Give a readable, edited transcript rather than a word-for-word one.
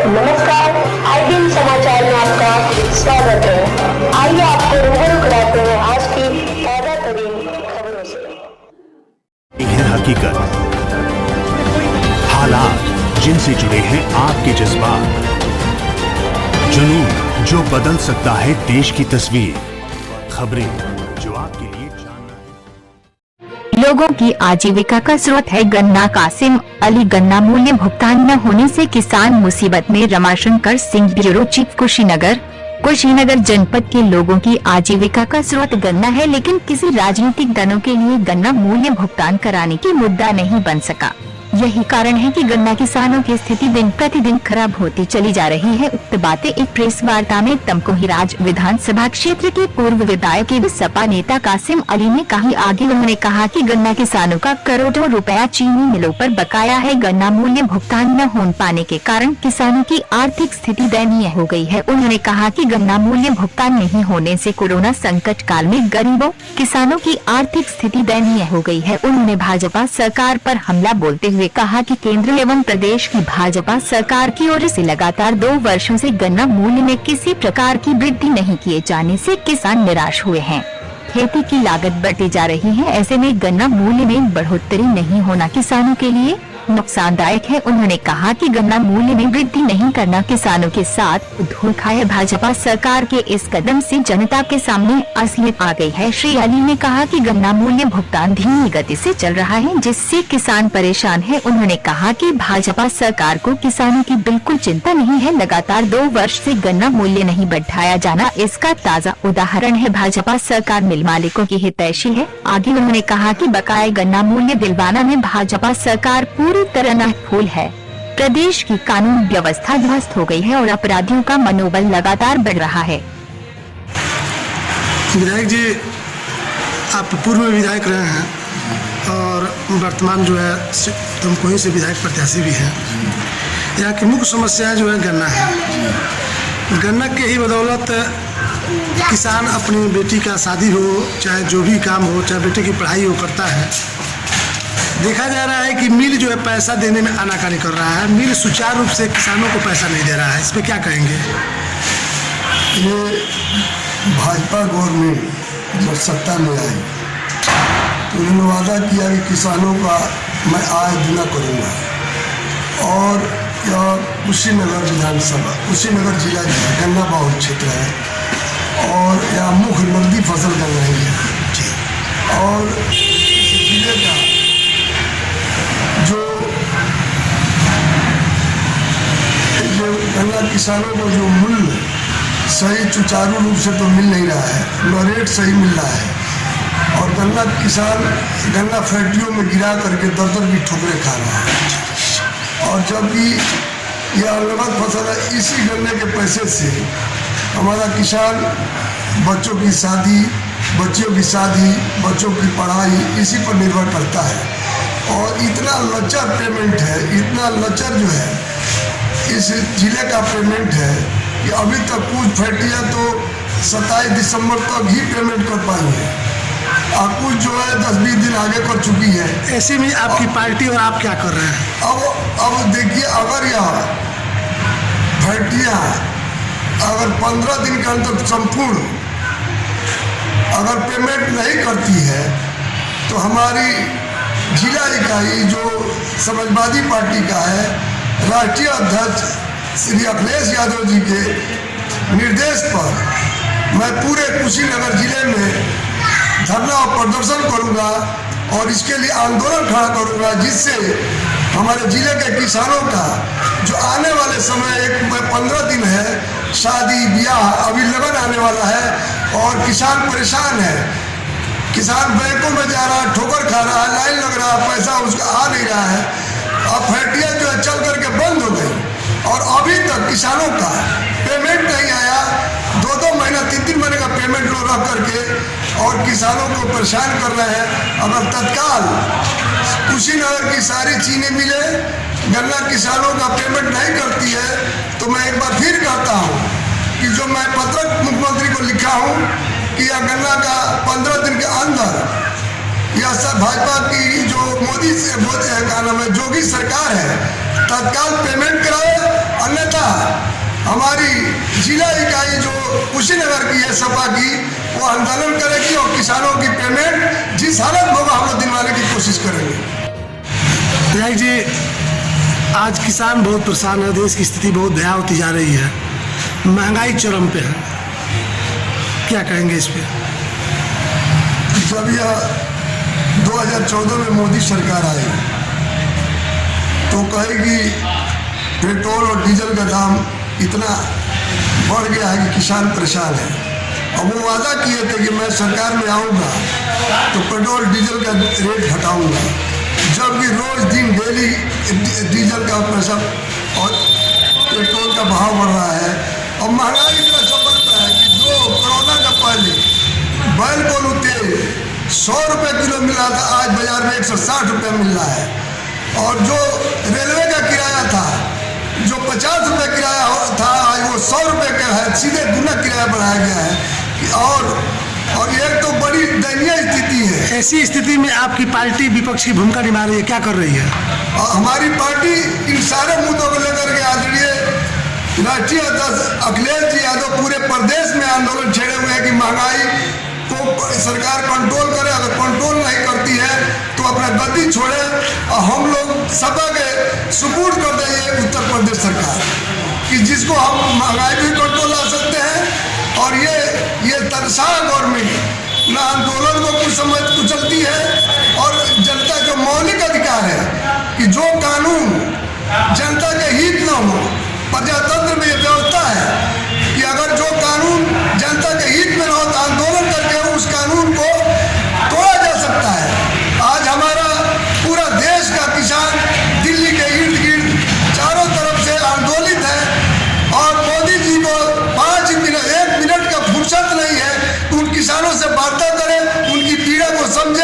नमस्कार, IBN समाचार में आपका स्वागत है। आइए आपको रूबरू कराते हैं आज की ताजा तरीन खबरों से। है हकीकत, हालात जिनसे जुड़े हैं आपके जज्बात, जुनून जो बदल सकता है देश की तस्वीर, खबरें जो आपके लिए जानना है। लोगों की आजीविका का स्रोत है गन्ना। कासिम अली गन्ना मूल्य भुगतान न होने से किसान मुसीबत में। रमाशंकर सिंह, ब्यूरो चीफ, कुशीनगर जनपद के लोगों की आजीविका का स्रोत गन्ना है, लेकिन किसी राजनीतिक दलों के लिए गन्ना मूल्य भुगतान कराने की मुद्दा नहीं बन सका। यही कारण है कि गन्ना किसानों की स्थिति दिन प्रतिदिन खराब होती चली जा रही है। उक्त बातें एक प्रेस वार्ता में तमकुहीराज विधानसभा क्षेत्र के पूर्व विधायक एवं सपा नेता कासिम अली ने कही। आगे उन्होंने कहा कि गन्ना किसानों का करोड़ों रुपया चीनी मिलों पर बकाया है। गन्ना मूल्य भुगतान न हो पाने के कारण किसानों की आर्थिक स्थिति दयनीय हो गई है। उन्होंने कहा कि गन्ना मूल्य भुगतान नहीं होने से कोरोना संकट काल में गरीबों किसानों की आर्थिक स्थिति दयनीय हो गई है। उन्होंने भाजपा सरकार पर हमला बोलते हुए कहा कि केंद्र एवं प्रदेश की भाजपा सरकार की ओर से लगातार 2 वर्षों से गन्ना मूल्य में किसी प्रकार की वृद्धि नहीं किए जाने से किसान निराश हुए हैं। खेती की लागत बढ़ती जा रही है, ऐसे में गन्ना मूल्य में बढ़ोतरी नहीं होना किसानों के लिए नुकसानदायक है। उन्होंने कहा कि गन्ना मूल्य में वृद्धि नहीं करना किसानों के साथ धोखा है। भाजपा सरकार के इस कदम से जनता के सामने असलियत आ गई है। श्री अली ने कहा कि गन्ना मूल्य भुगतान धीमी गति से चल रहा है, जिससे किसान परेशान है। उन्होंने कहा कि भाजपा सरकार को किसानों की बिल्कुल चिंता नहीं है। लगातार 2 वर्ष से गन्ना मूल्य नहीं बढ़ाया जाना इसका ताज़ा उदाहरण है। भाजपा सरकार मिल मालिकों की हितैषी है। आगे उन्होंने कहा कि बकाया गन्ना मूल्य दिलवाना में भाजपा सरकार पूरी तरह नाफूल है। प्रदेश की कानून व्यवस्था ध्वस्त हो गई है और अपराधियों का मनोबल लगातार बढ़ रहा है। विधायक जी, आप पूर्व विधायक रहे हैं और वर्तमान जो है तमकुही से विधायक प्रत्याशी भी हैं। यहाँ की मुख्य समस्या जो है गन्ना है। गन्ना के ही बदौलत किसान अपनी बेटी का शादी हो, चाहे जो भी काम हो, चाहे बेटे की पढ़ाई हो, करता है। देखा जा रहा है कि मिल जो है पैसा देने में आनाकानी कर रहा है। मिल सुचारू रूप से किसानों को पैसा नहीं दे रहा है। इस पर क्या कहेंगे? ये भाजपा गवर्नमेंट जब सत्ता में आई तो इन्होंने वादा किया कि किसानों का मैं आय दुना करूँगा। और यह कुशीनगर विधानसभा, कुशीनगर जिला जो है गन्ना बहुल क्षेत्र है और यहाँ मुख्य नकदी फसल गन्ना ही है। और जिले का जो गन्ना किसानों को जो मूल्य सही सुचारू रूप से तो मिल नहीं रहा है, न रेट सही मिल रहा है। और गन्ना किसान गन्ना फैक्ट्रियों में गिरा करके दर की ठोकरें खा रहा है। और जबकि यह अलग फसल है, इसी गन्ने के पैसे से हमारा किसान बच्चों की शादी, बच्चों की पढ़ाई इसी पर निर्भर करता है। और इतना लचर पेमेंट है, इतना लचर जो है इस जिले का पेमेंट है कि अभी तक कुछ फैक्ट्रियाँ तो 27 दिसंबर तक ही पेमेंट कर पाई है और कुछ जो है 10-20 दिन आगे कर चुकी है। ऐसे में आपकी पार्टी और आप क्या कर रहे हैं? अब देखिए, अगर यह फैक्ट्रियाँ अगर 15 दिन के अंदर संपूर्ण अगर पेमेंट नहीं करती है तो हमारी जिला इकाई जो समाजवादी पार्टी का है, राष्ट्रीय अध्यक्ष श्री अखिलेश यादव जी के निर्देश पर मैं पूरे कुशीनगर जिले में धरना और प्रदर्शन करूंगा और इसके लिए आंदोलन खड़ा करूंगा, जिससे हमारे जिले के किसानों का जो आने वाले समय 15 दिन है, शादी ब्याह, अभी लगन आने वाला है और किसान परेशान है। किसान बैंकों में जा रहा है, ठोकर खा रहा है, लाइन लग रहा है, पैसा उसका आ नहीं रहा है। अब फैक्ट्रियाँ जो है चल करके बंद हो गई और अभी तक किसानों का पेमेंट नहीं आया। 2-2 महीना 3-3 महीने का पेमेंट लोग रख करके और किसानों को परेशान कर रहे हैं। अगर तत्काल कुशीनगर की सारी चीनी मिले गन्ना किसानों का पेमेंट नहीं करती है तो मैं एक बार फिर कहता हूँ कि जो मैं पत्र मुख्यमंत्री को लिखा हूँ कि यह गन्ना का 15 दिन के अंदर यह सब भाजपा की जो मोदी से क्या नाम है जोगी सरकार है तत्काल पेमेंट कराए, अन्यथा हमारी जिला इकाई जो कुशीनगर की है सपा की, वो आंदोलन करेगी और किसानों की पेमेंट जिस हालत में होगा हम लोग दिलवाने की कोशिश करेंगे। विधायक जी, आज किसान बहुत परेशान है, देश की स्थिति बहुत दया होती जा रही है, महंगाई चरम पे है, क्या कहेंगे इस पे? जब यह 2014 में मोदी सरकार आई तो कहेगी पेट्रोल और डीजल का दाम इतना बढ़ गया है कि किसान परेशान है, और वो वादा किए थे कि मैं सरकार में आऊँगा तो पेट्रोल डीजल का रेट घटाऊँगा, जबकि रोज़ दिन डेली डीजल का पैसा और पेट्रोल का भाव बढ़ रहा है, और महंगाई इतना चमकता है कि जो कोरोना का पहले बैल बोलू तेल 100 रुपये किलो मिल रहा था, आज बाजार में 160 रुपये मिल रहा है, और जो रेलवे का किराया था जो 50 रुपये किराया था आज वो 100 रुपये का है, सीधे गुना किराया बढ़ाया गया है। और एक तो बड़ी दयनीय स्थिति है। ऐसी स्थिति में आपकी पार्टी विपक्ष की भूमिका निभा रही है, क्या कर रही है? और हमारी पार्टी इन सारे मुद्दों को लेकर के आदरणीय राष्ट्रीय अध्यक्ष अखिलेश जी यादव पूरे प्रदेश में आंदोलन छेड़े हुए हैं कि महंगाई को सरकार कंट्रोल करे, अगर कंट्रोल नहीं करती है तो अपना गद्दी छोड़े और हम लोग सपा के सुपुर्द कर देंगे उत्तर प्रदेश सरकार कि जिसको हम महंगाई भी कंट्रोल ला सकते हैं, और ये तनशाह गवर्नमेंट ना आंदोलन को कुछ समझ कुचलती है, और जनता जो मौलिक अधिकार है कि जो कानून जनता के हित न हो, प्रजातंत्र में ये व्यवस्था है कि अगर जो कानून जनता के हित में न हो तो आंदोलन करके उस कानून को तोड़ा जा सकता है। आज हमारा पूरा देश का किसान दिल्ली के इर्द गिर्द चारों तरफ से आंदोलित है, और मोदी जी को 1 मिनट का फुर्सत नहीं है कि उन किसानों से वार्ता करें, उनकी पीड़ा को समझें